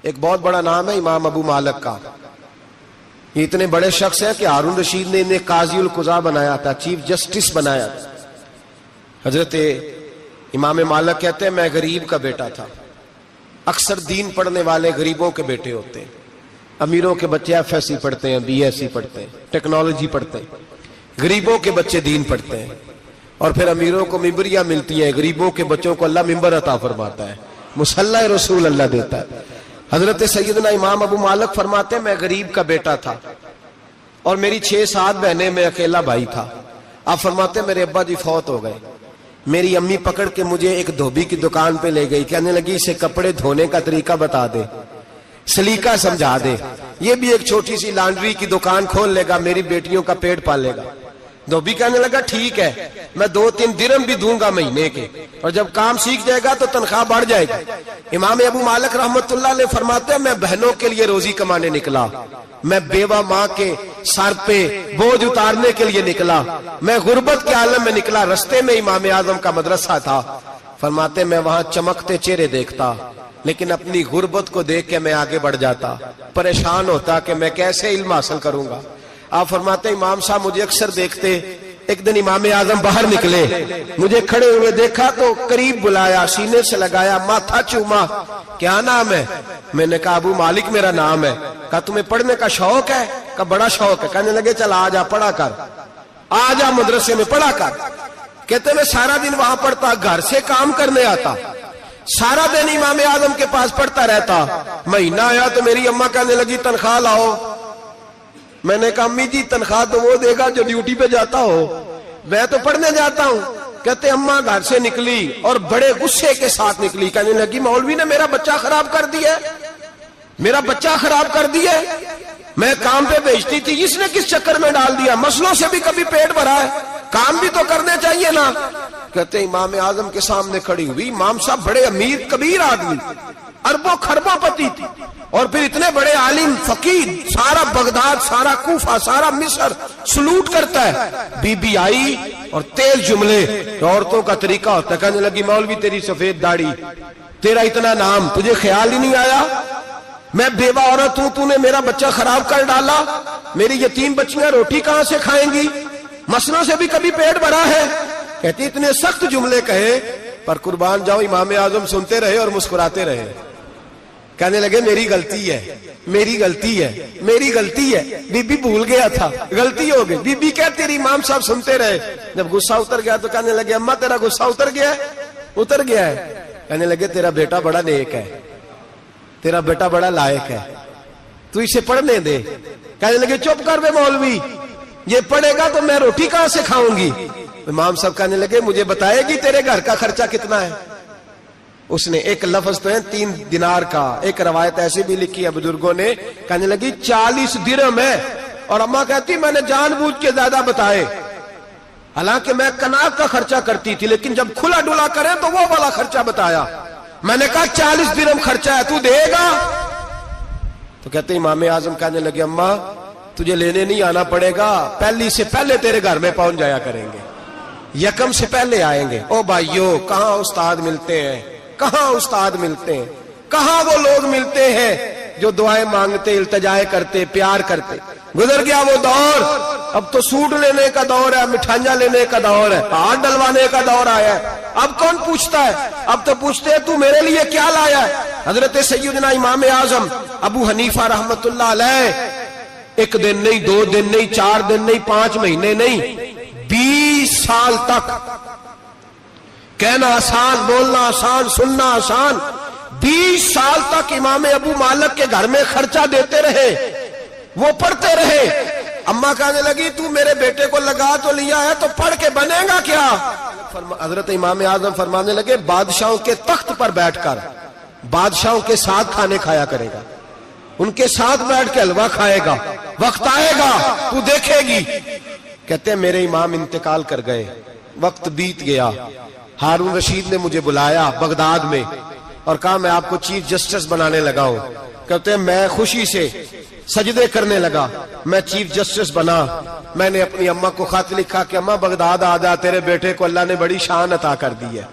ایک بہت بڑا نام ہے امام ابو مالک کا. یہ اتنے بڑے شخص ہیں کہ ہارون رشید نے انہیں قاضی القضاء بنایا تھا, چیف جسٹس بنایا تھا. حضرت امام مالک کہتے ہیں میں غریب کا بیٹا تھا. اکثر دین پڑھنے والے غریبوں کے بیٹے ہوتے ہیں. امیروں کے بچے ایف ایس سی پڑھتے ہیں, بی ایس سی پڑھتے ہیں, ٹیکنالوجی پڑھتے ہیں. غریبوں کے بچے دین پڑھتے ہیں, اور پھر امیروں کو ممبریاں ملتی ہیں, غریبوں کے بچوں کو اللہ ممبر عطا فرماتا ہے, مصلی رسول اللہ دیتا ہے. حضرت سیدنا امام ابو مالک فرماتے ہیں میں غریب کا بیٹا تھا اور میری 6-7 بہنیں, میں اکیلا بھائی تھا. آپ فرماتے ہیں میرے ابا جی فوت ہو گئے. میری امی پکڑ کے مجھے ایک دھوبی کی دکان پہ لے گئی, کہنے لگی اسے کپڑے دھونے کا طریقہ بتا دے, سلیقہ سمجھا دے, یہ بھی ایک چھوٹی سی لانڈری کی دکان کھول لے گا, میری بیٹیوں کا پیٹ پالے گا. دھوبی کہنے لگا ٹھیک ہے, میں 2-3 درہم بھی دوں گا مہینے کے, اور جب کام سیکھ جائے گا تو تنخواہ بڑھ جائے گی. امام ابو مالک رحمت اللہ علیہ فرماتے ہیں میں بہنوں کے لیے روزی کمانے نکلا, میں بیوہ ماں کے سر پہ بوجھ اتارنے کے لیے نکلا, میں غربت کے عالم میں نکلا. رستے میں امام اعظم کا مدرسہ تھا. فرماتے میں وہاں چمکتے چہرے دیکھتا, لیکن اپنی غربت کو دیکھ کے میں آگے بڑھ جاتا, پریشان ہوتا کہ میں کیسے علم حاصل کروں گا. آپ فرماتے امام صاحب مجھے اکثر دیکھتے. ایک دن امام اعظم باہر نکلے, مجھے کھڑے ہوئے دیکھا تو قریب بلایا, سینے سے لگایا, ماتھا چوما. کیا نام ہے؟ میں نے کہا ابو مالک میرا نام ہے. کہا تمہیں پڑھنے کا شوق ہے؟ کہا بڑا شوق ہے. کہنے لگے چل آ جا پڑھا کر, آ جا مدرسے میں پڑھا کر. کہتے میں سارا دن وہاں پڑھتا, گھر سے کام کرنے آتا, سارا دن امام اعظم کے پاس پڑھتا رہتا. مہینہ آیا تو میری اماں کہنے لگی تنخواہ لاؤ. میں نے کہا امی جی تنخواہ تو وہ دے گا جو ڈیوٹی پہ جاتا ہو, میں تو پڑھنے جاتا ہوں. کہتے اماں گھر سے نکلی اور بڑے غصے کے ساتھ نکلی, کہنے لگی مولوی نے میرا بچہ خراب کر دیا, میرا بچہ خراب کر دیا. میں کام پہ بھیجتی تھی, اس نے کس چکر میں ڈال دیا, مسلوں سے بھی کبھی پیٹ بھرا ہے, کام بھی تو کرنے چاہیے نا. کہتے امام اعظم کے سامنے کھڑی ہوئی. امام صاحب بڑے امیر کبیر آدمی, اربوں خربوں پتی تھی, اور پھر اتنے بڑے عالم فقیر, سارا بغداد, سارا کوفہ, سارا مصر سلوٹ کرتا ہے. بی بی آئی اور تیز جملے, عورتوں کا طریقہ ہوتا ہے. کہنے لگی مولوی تیری سفید داڑھی, تیرا اتنا نام, تجھے خیال ہی نہیں آیا میں بیوہ عورت ہوں, تو نے میرا بچہ خراب کر ڈالا, میری یتیم بچیاں روٹی کہاں سے کھائیں گی, مسلوں سے بھی کبھی پیٹ بھرا ہے. کہتی اتنے سخت جملے کہے, پر قربان جاؤ امام اعظم سنتے رہے اور مسکراتے رہے. کہنے لگے میری غلطی ہے, میری غلطی ہے, میری غلطی ہے, بی بی بھول گیا تھا, غلطی ہو گئی. بی بی کہتی رہی, امام صاحب سنتے رہے. جب غصہ اتر گیا تو کہنے لگے اماں تیرا غصہ اتر گیا ہے؟ اتر گیا ہے. کہنے لگے تیرا بیٹا بڑا نیک ہے, تیرا بیٹا بڑا لائق ہے, تو اسے پڑھنے دے. کہنے لگے چپ کر بے مولوی, یہ پڑھے گا تو میں روٹی کہاں سے کھاؤں گی. امام صاحب کہنے لگے مجھے بتائے گی تیرے گھر کا خرچہ کتنا ہے. اس نے ایک لفظ تو ہے 3 دینار کا, ایک روایت ایسی بھی لکھی ہے بزرگوں نے, کہنے لگی 40 درہم ہے. اور اماں کہتی میں نے جان بوجھ کے زیادہ بتائے, حالانکہ میں کناک کا خرچہ کرتی تھی, لیکن جب کھلا ڈلا کریں تو وہ والا خرچہ بتایا. میں نے کہا 40 درہم خرچہ ہے, تو دے گا؟ تو کہتے امام اعظم کہنے لگے اماں تجھے لینے نہیں آنا پڑے گا, پہلی سے پہلے تیرے گھر میں پہنچ جایا کریں گے, یکم سے پہلے آئیں گے. او بھائیو کہاں استاد ملتے ہیں, کہاں استاد ملتے ہیں, کہاں وہ لوگ ملتے ہیں جو دعائیں مانگتے, التجائے کرتے, پیار کرتے. گزر گیا وہ دور, اب تو سوٹ لینے کا دور ہے, مٹھائیاں لینے کا دور ہے, ہاتھ ڈلوانے کا دور آیا ہے. اب کون پوچھتا ہے, اب تو پوچھتے ہیں تو میرے لیے کیا لایا ہے. حضرت سیدنا امام اعظم ابو حنیفہ رحمت اللہ علیہ 1 دن نہیں, 2 دن نہیں, 4 دن نہیں, 5 مہینے نہیں, 20 سال تک, کہنا آسان, بولنا آسان, سننا آسان, 20 سال تک امام ابو مالک کے گھر میں خرچہ دیتے رہے, وہ پڑھتے رہے. اماں کہنے لگی تو میرے بیٹے کو لگا تو لیا ہے, تو پڑھ کے بنے گا کیا. حضرت امام اعظم فرمانے لگے بادشاہوں کے تخت پر بیٹھ کر بادشاہوں کے ساتھ کھانے کھایا کرے گا, ان کے ساتھ بیٹھ کے حلوہ کھائے گا, وقت آئے گا تو دیکھے گی. کہتے ہیں میرے امام انتقال کر گئے, وقت بیت گیا. ہارون رشید نے مجھے بلایا بغداد میں اور کہا میں آپ کو چیف جسٹس بنانے لگا ہوں. کہتے ہیں میں خوشی سے سجدے کرنے لگا, میں چیف جسٹس بنا. میں نے اپنی اماں کو خط لکھا کہ اماں بغداد آ جا, تیرے بیٹے کو اللہ نے بڑی شان عطا کر دی ہے.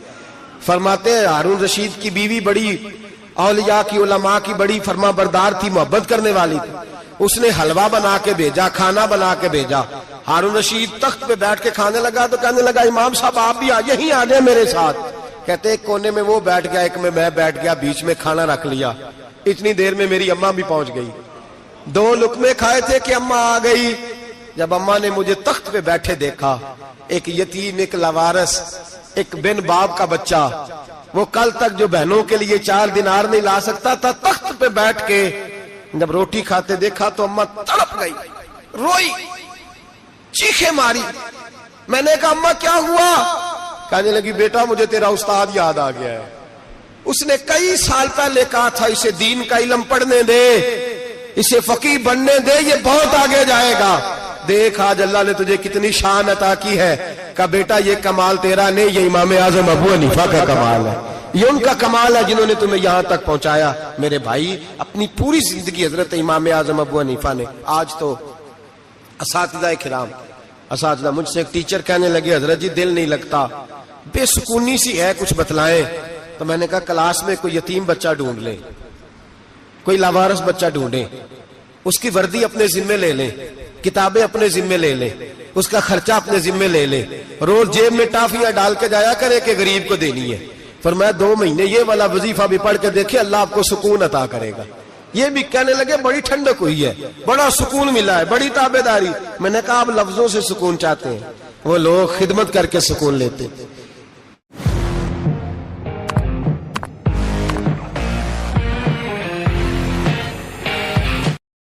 فرماتے ہیں ہارون رشید کی بیوی بڑی اولیاء کی علماء کی بڑی فرما بردار تھی, محبت کرنے والی تھی. اس نے حلوہ بنا کے بھیجا, کھانا بنا کے بھیجا. ہارون رشید تخت پہ بیٹھ کے کھانے لگا تو کہنے لگا امام صاحب آپ بھی یہیں آ جائیں میرے ساتھ. کہتے ایک کونے میں وہ بیٹھ گیا, ایک میں بیٹھ گیا, بیچ میں کھانا رکھ لیا. اتنی دیر میں میری اماں بھی پہنچ گئی. 2 لقمے کھائے تھے کہ اماں آ گئی. جب اماں نے مجھے تخت پہ بیٹھے دیکھا, ایک یتیم, ایک لاوارث, ایک بن باپ کا بچہ, وہ کل تک جو بہنوں کے لیے 4 دینار نہیں لا سکتا تھا, تخت پہ بیٹھ کے جب روٹی کھاتے دیکھا تو اماں تڑپ گئی, روئی, چیخیں ماری. میں نے کہا اماں کیا ہوا؟ کہنے لگی بیٹا مجھے تیرا استاد یاد آ گیا ہے. اس نے کئی سال پہلے کہا تھا اسے دین کا علم پڑھنے دے, اسے فقیہ بننے دے, یہ بہت آگے جائے گا. دیکھ آج اللہ نے تجھے کتنی شان عطا کی ہے. کہا بیٹا یہ کمال تیرا نہیں, یہ امام اعظم ابو حنیفہ کا کمال ہے, یہ ان کا کمال ہے جنہوں نے تمہیں یہاں تک پہنچایا. میرے بھائی اپنی پوری زندگی حضرت امام اعظم ابو حنیفہ نے. آج تو اساتذہ کرام, اساتذہ مجھ سے ایک ٹیچر کہنے لگے حضرت جی دل نہیں لگتا, بے سکونی سی ہے, کچھ بتلائیں. تو میں نے کہا کلاس میں کوئی یتیم بچہ ڈھونڈ لیں, کوئی لاوارث بچہ ڈھونڈیں, اس کی وردی اپنے ذمے لے لیں, کتابیں اپنے ذمے لے لیں, اس کا خرچہ اپنے ذمے لے لیں, روز جیب میں ٹافیاں ڈال کے جایا کرے کہ غریب کو دینی ہے. فرمایا 2 مہینے یہ والا وظیفہ بھی پڑھ کے دیکھے, اللہ آپ کو سکون عطا کرے گا. یہ بھی کہنے لگے بڑی ٹھنڈک ہوئی ہے, بڑا سکون ملا ہے, بڑی تابعداری. میں نے کہا آپ لفظوں سے سکون چاہتے ہیں, وہ لوگ خدمت کر کے سکون لیتے.